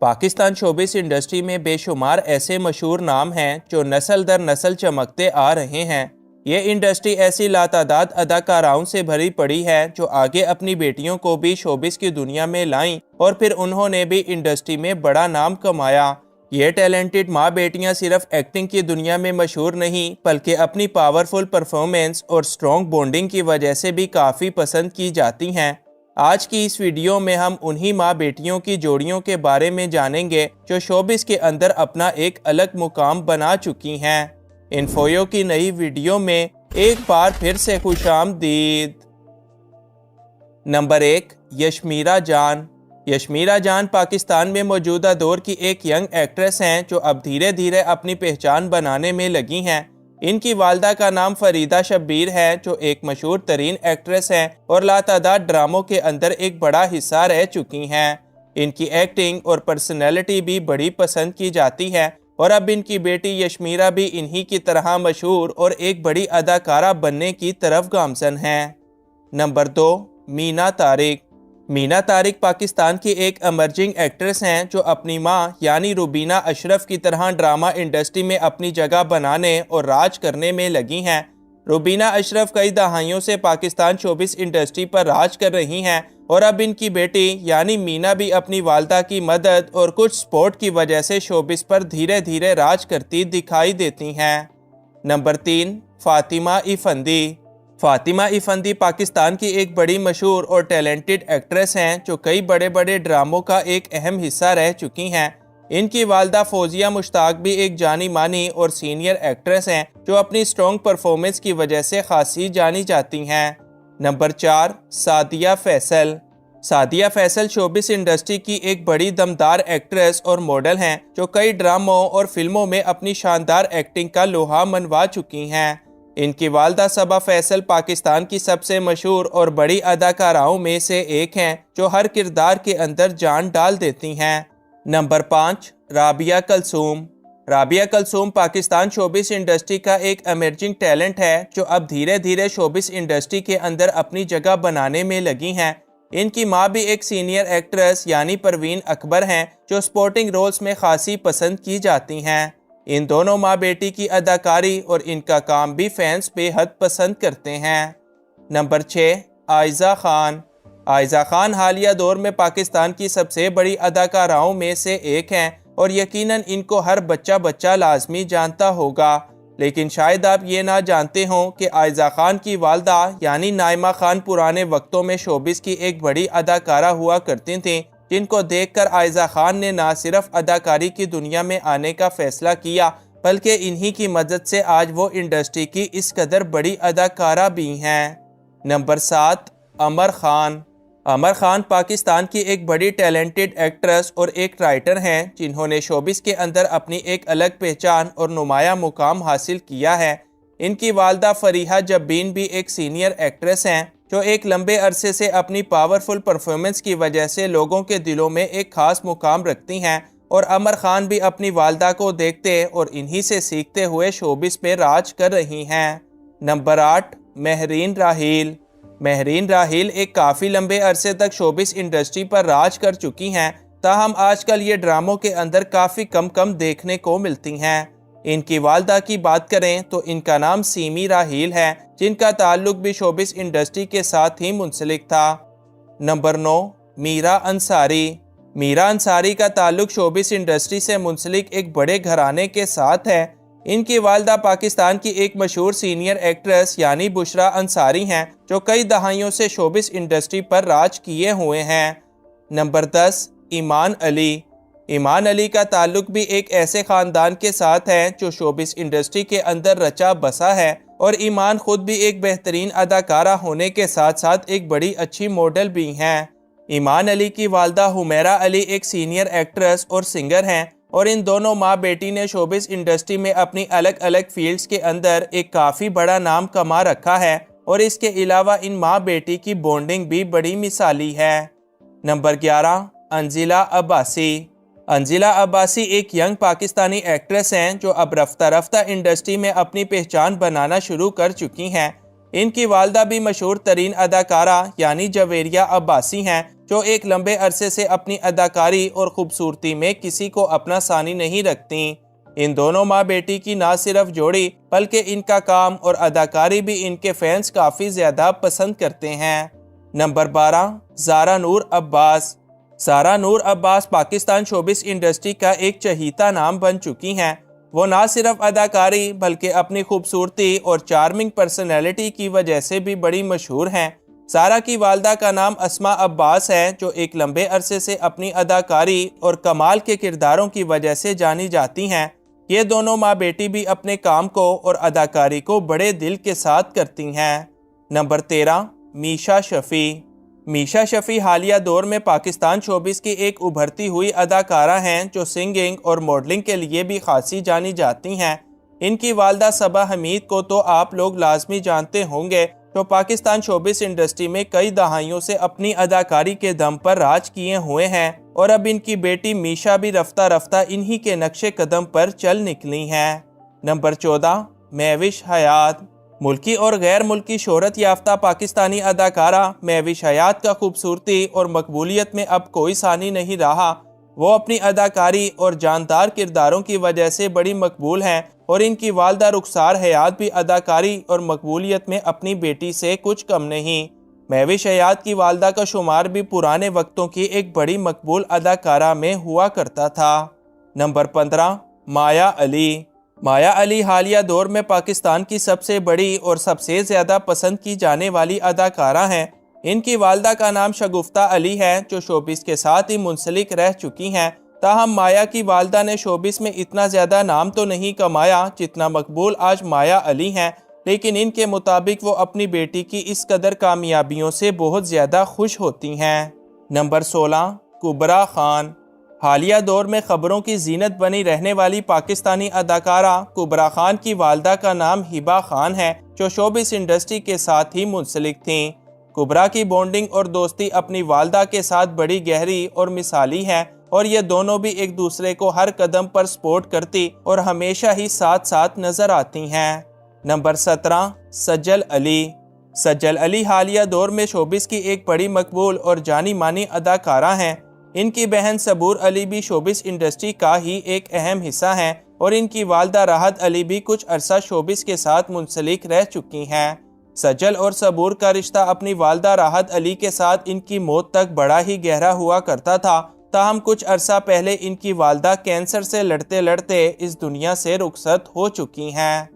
Pakistan showbiz industry में बेशुमार ऐसे मशहूर नाम हैं जो नस्ल दर नस्ल चमकते आ रहे हैं। ये इंडस्ट्री ऐसी लातादाद अदाकाराओं से भरी पड़ी है जो आगे अपनी बेटियों को भी शोबिस की दुनिया में लाईं और फिर उन्होंने भी इंडस्ट्री में बड़ा नाम कमाया। ये टैलेंटेड माँ बेटियाँ सिर्फ एक्टिंग की दुनिया में मशहूर नहीं बल्कि अपनी पावरफुल परफॉर्मेंस और स्ट्रॉन्ग बॉन्डिंग की वजह से भी काफ़ी पसंद की जाती हैं। आज की इस वीडियो में हम उन्हीं माँ बेटियों की जोड़ियों के बारे में जानेंगे जो शोबिस के अंदर अपना एक अलग मुकाम बना चुकी हैं। इन्फोयो की नई वीडियो में एक बार फिर से खुशामदीद। नंबर 1, यशमीरा जान। यशमीरा जान पाकिस्तान में मौजूदा दौर की एक यंग एक्ट्रेस हैं जो अब धीरे धीरे अपनी पहचान बनाने में लगी हैं। इनकी वालदा का नाम फरीदा शब्बीर है जो एक मशहूर तरीन एक्ट्रेस हैं और लातादाद ड्रामों के अंदर एक बड़ा हिस्सा रह चुकी हैं। इनकी एक्टिंग और पर्सनैलिटी भी बड़ी पसंद की जाती है और अब इनकी बेटी यशमीरा भी इन्हीं की तरह मशहूर और एक बड़ी अदाकारा बनने की तरफ गामजन है। नंबर 2, मीना तारिक। मीना तारिक पाकिस्तान की एक एमर्जिंग एक्ट्रेस हैं जो अपनी मां यानी रुबीना अशरफ की तरह ड्रामा इंडस्ट्री में अपनी जगह बनाने और राज करने में लगी हैं। रुबीना अशरफ कई दहाइयों से पाकिस्तान शोबिस इंडस्ट्री पर राज कर रही हैं और अब इनकी बेटी यानी मीना भी अपनी वालदा की मदद और कुछ सपोर्ट की वजह से शोबिस पर धीरे धीरे राज करती दिखाई देती हैं। नंबर 3, फातिमा इफंदी। फातिमा इफंदी पाकिस्तान की एक बड़ी मशहूर और टैलेंटेड एक्ट्रेस हैं जो कई बड़े बड़े ड्रामों का एक अहम हिस्सा रह चुकी हैं। इनकी वालदा फौजिया मुश्ताक भी एक जानी मानी और सीनियर एक्ट्रेस हैं जो अपनी स्ट्रॉन्ग परफॉर्मेंस की वजह से खासी जानी जाती हैं। Number 4, Sadia Faisal. Sadia Faisal showbiz industry की एक बड़ी दमदार एक्ट्रेस और मॉडल हैं जो कई ड्रामों और फिल्मों में अपनी शानदार एक्टिंग का लोहा मनवा चुकी हैं। इनकी वालदा सबा फैसल पाकिस्तान की सबसे मशहूर और बड़ी अदाकाराओं में से एक हैं जो हर किरदार के अंदर जान डाल देती हैं। Number 5, Rabia Kulsoom. Rabia Kulsoom Pakistan showbiz industry का एक एमर्जिंग टैलेंट है जो अब धीरे धीरे शोबिस इंडस्ट्री के अंदर अपनी जगह बनाने में लगी हैं। इनकी माँ भी एक सीनियर एक्ट्रेस यानी परवीन अकबर हैं जो स्पोर्टिंग रोल्स में खासी पसंद की जाती हैं। इन दोनों माँ बेटी की अदाकारी और इनका काम भी फैंस बेहद पसंद करते हैं। नंबर 6, आयजा खान। आयजा खान हालिया दौर में पाकिस्तान की सबसे बड़ी अदाकाराओं में से एक हैं और यकीनन इनको हर बच्चा लाजमी जानता होगा, लेकिन शायद आप ये ना जानते हों कि आयजा खान की वालदा यानी नाइमा खान पुराने वक्तों में शोबिस की एक बड़ी अदाकारा हुआ करती थीं, जिनको देखकर आयजा खान ने ना सिर्फ अदाकारी की दुनिया में आने का फैसला किया बल्कि इन्हीं की मदद से आज वो इंडस्ट्री की इस कदर बड़ी अदाकारा भी हैं। नंबर 7, अमर खान। अमर खान पाकिस्तान की एक बड़ी टैलेंटेड एक्ट्रेस और एक राइटर हैं जिन्होंने शोबिस के अंदर अपनी एक अलग पहचान और नुमाया मुकाम हासिल किया है। इनकी वालदा फरीहा जब्बीन भी एक सीनियर एक्ट्रेस हैं जो एक लंबे अरसे से अपनी पावरफुल परफॉर्मेंस की वजह से लोगों के दिलों में एक खास मुकाम रखती हैं और अमर खान भी अपनी वालदा को देखते और इन्हीं से सीखते हुए शोबिस पे राज कर रही हैं। नंबर 8, महरीन राहील। महरीन राहील एक काफ़ी लंबे अरसे तक शोबिस इंडस्ट्री पर राज कर चुकी हैं, ताहम आजकल ये ड्रामों के अंदर काफ़ी कम देखने को मिलती हैं। इनकी वालदा की बात करें तो इनका नाम सीमी राहील है जिनका ताल्लुक भी शोबिस इंडस्ट्री के साथ ही मुंसलिक था। नंबर 9, मीरा अंसारी। मीरा अंसारी का ताल्लुक शोबिस इंडस्ट्री से मुंसलिक एक बड़े घराने के साथ है। इनकी वालदा पाकिस्तान की एक मशहूर सीनियर एक्ट्रेस यानी बुशरा अंसारी हैं जो कई दहाइयों से शोबिस इंडस्ट्री पर राज किए हुए हैं। नंबर 10, ईमान अली। ईमान अली का ताल्लुक भी एक ऐसे ख़ानदान के साथ है जो शोबिस इंडस्ट्री के अंदर रचा बसा है और ईमान खुद भी एक बेहतरीन अदाकारा होने के साथ साथ एक बड़ी अच्छी मॉडल भी हैं। ईमान अली की वालदा हुमैरा अली एक सीनियर एक्ट्रेस और सिंगर हैं और इन दोनों माँ बेटी ने शोबिस इंडस्ट्री में अपनी अलग अलग फील्ड्स के अंदर एक काफ़ी बड़ा नाम कमा रखा है और इसके अलावा इन माँ बेटी की बॉन्डिंग भी बड़ी मिसाली है। नंबर 11, अंजिला अब्बासी। अंजिला अब्बासी एक यंग पाकिस्तानी एक्ट्रेस हैं जो अब रफ्ता रफ्ता इंडस्ट्री में अपनी पहचान बनाना शुरू कर चुकी हैं। इनकी वालदा भी मशहूर तरीन अदाकारा यानी जवेरिया अब्बासी हैं, जो एक लंबे अरसे से अपनी अदाकारी और खूबसूरती में किसी को अपना सानी नहीं रखती। इन दोनों माँ बेटी की ना सिर्फ जोड़ी बल्कि इनका काम और अदाकारी भी इनके फैंस काफ़ी ज़्यादा पसंद करते हैं। नंबर 12, ज़ारा नूर अब्बास। ज़ारा नूर अब्बास पाकिस्तान शोबिस इंडस्ट्री का एक चहीता नाम बन चुकी हैं। वो ना सिर्फ अदाकारी बल्कि अपनी खूबसूरती और चार्मिंग पर्सनैलिटी की वजह से भी बड़ी मशहूर हैं। ज़ारा की वालदा का नाम अस्मा अब्बास है, जो एक लंबे अरसे से अपनी अदाकारी और कमाल के किरदारों की वजह से जानी जाती हैं। ये दोनों माँ बेटी भी अपने काम को और अदाकारी को बड़े दिल के साथ करती हैं। नंबर 13, मीशा शफ़ी। मीशा शफ़ी हालिया दौर में पाकिस्तान शोबिस की एक उभरती हुई अदाकारा हैं, जो सिंगिंग और मॉडलिंग के लिए भी खासी जानी जाती हैं। इनकी वालदा सबा हमीद को तो आप लोग लाजमी जानते होंगे, जो पाकिस्तान शोबिस इंडस्ट्री में कई दहाइयों से अपनी अदाकारी के दम पर राज किए हुए हैं, और अब इनकी बेटी मीशा भी रफ्ता रफ्ता इन्हीं के नक्शे कदम पर चल निकली हैं। नंबर 14, महविश हयात। मुल्की और गैर मुल्की शोहरत याफ्ता पाकिस्तानी अदाकारा महविश हयात का खूबसूरती और मकबूलियत में अब कोई सानी नहीं रहा। वो अपनी अदाकारी और जानदार किरदारों की वजह से बड़ी मकबूल हैं, और इनकी वालदा रुखसार हयात भी अदाकारी और मकबूलियत में अपनी बेटी से कुछ कम नहीं। महविश हयात की वालदा का शुमार भी पुराने वक्तों की एक बड़ी मकबूल अदाकारा में हुआ करता था। नंबर 15, माया अली। माया अली हालिया दौर में पाकिस्तान की सबसे बड़ी और सबसे ज़्यादा पसंद की जाने वाली अदाकारा हैं। इनकी वालदा का नाम शगुफ्ता अली है, जो शोबिस के साथ ही मुंसलिक रह चुकी हैं। ताहम माया की वालदा ने शोबिस में इतना ज़्यादा नाम तो नहीं कमाया जितना मकबूल आज माया अली हैं, लेकिन इनके मुताबिक वो अपनी बेटी की इस कदर कामयाबियों से बहुत ज़्यादा खुश होती हैं। नंबर 16, कुबरा खान। हालिया दौर में ख़बरों की जीनत बनी रहने वाली पाकिस्तानी अदाकारा कुबरा खान की वालदा का नाम हिबा खान है, जो शोबिस इंडस्ट्री के साथ ही मुंसलिक थीं। कुबरा की बॉन्डिंग और दोस्ती अपनी वालदा के साथ बड़ी गहरी और मिसाली है, और ये दोनों भी एक दूसरे को हर कदम पर सपोर्ट करती और हमेशा ही साथ साथ नज़र आती हैं। नंबर 17, सज्जल अली। सज्जल अली हालिया दौर में शोबिस की एक बड़ी मकबूल और जानी मानी अदाकारा हैं। इनकी बहन सबूर अली भी शोबिस इंडस्ट्री का ही एक अहम हिस्सा हैं, और इनकी वालदा राहत अली भी कुछ अरसा शोबिस के साथ मुंसलिक रह चुकी हैं। सज्जल और सबूर का रिश्ता अपनी वालदा राहत अली के साथ इनकी मौत तक बड़ा ही गहरा हुआ करता था। ताहम कुछ अरसा पहले इनकी वालदा कैंसर से लड़ते लड़ते इस दुनिया से रुखसत हो चुकी हैं।